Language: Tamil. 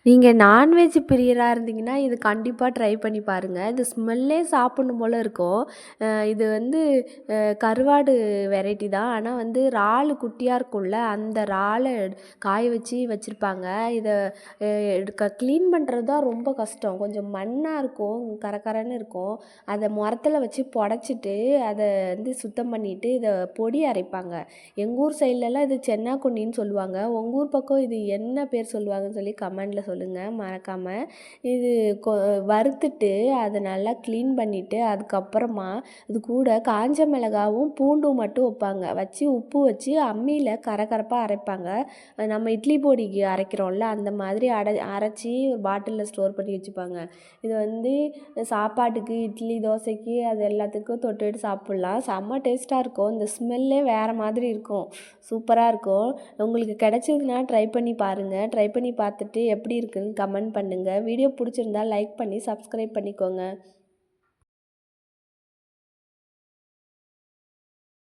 நீங்க நான்வெஜ் பிரியரா இருந்தீங்கன்னா, இது கண்டிப்பா ட்ரை பண்ணி பாருங்க. இது ஸ்மெல்லே சாப்பிடணும் போல இருக்கும். இது வந்து கருவாடு வெரைட்டி தான். ஆனா வந்து இறாலு குட்டியா இருக்கும்ல, அந்த இறால காய வச்சு வச்சிருப்பாங்க. இத க்ளீன் பண்ணுறது தான் ரொம்ப கஷ்டம். கொஞ்சம் மண்ணா இருக்கும், கரகரன்னு இருக்கும். அத மொறத்துல வச்சு பொடச்சிட்டு, அத வந்து சுத்தம் பண்ணிட்டு, இத பொடி அரைப்பாங்க. எங்க ஊர் சைட்லலாம் இது சென்னாக்குண்ணின்னு சொல்லுவாங்க. உங்க ஊர் பக்கம் இது என்ன பேர் சொல்லுவாங்கன்னு சொல்லி கமெண்ட்ல சொல்லுங்கள் மறக்காமல். இது கொ வறுத்துட்டு அதை நல்லா க்ளீன் பண்ணிவிட்டு அதுக்கப்புறமா இது கூட காஞ்ச மிளகாவும் பூண்டும் மட்டும் வைப்பாங்க. வச்சு உப்பு வச்சு அம்மியில் கரகரப்பாக அரைப்பாங்க. நம்ம இட்லி பொடிக்கு அரைக்கிறோம்ல அந்த மாதிரி அரைச்சி ஒரு பாட்டிலில் ஸ்டோர் பண்ணி வச்சுப்பாங்க. இது வந்து சாப்பாட்டுக்கு இட்லி தோசைக்கு அது எல்லாத்துக்கும் தொட்டுட்டு சாப்பிட்லாம். செம்ம டேஸ்ட்டாக இருக்கும். இந்த ஸ்மெல்லே வேறு மாதிரி இருக்கும். சூப்பராக இருக்கும். உங்களுக்கு கிடைச்சதுன்னா ட்ரை பண்ணி பாருங்கள். ட்ரை பண்ணி பார்த்துட்டு எப்படி இருக்குன்னு கமெண்ட் பண்ணுங்கள். வீடியோ பிடிச்சிருந்தா லைக் பண்ணி சப்ஸ்கிரைப் பண்ணிக்கோங்க.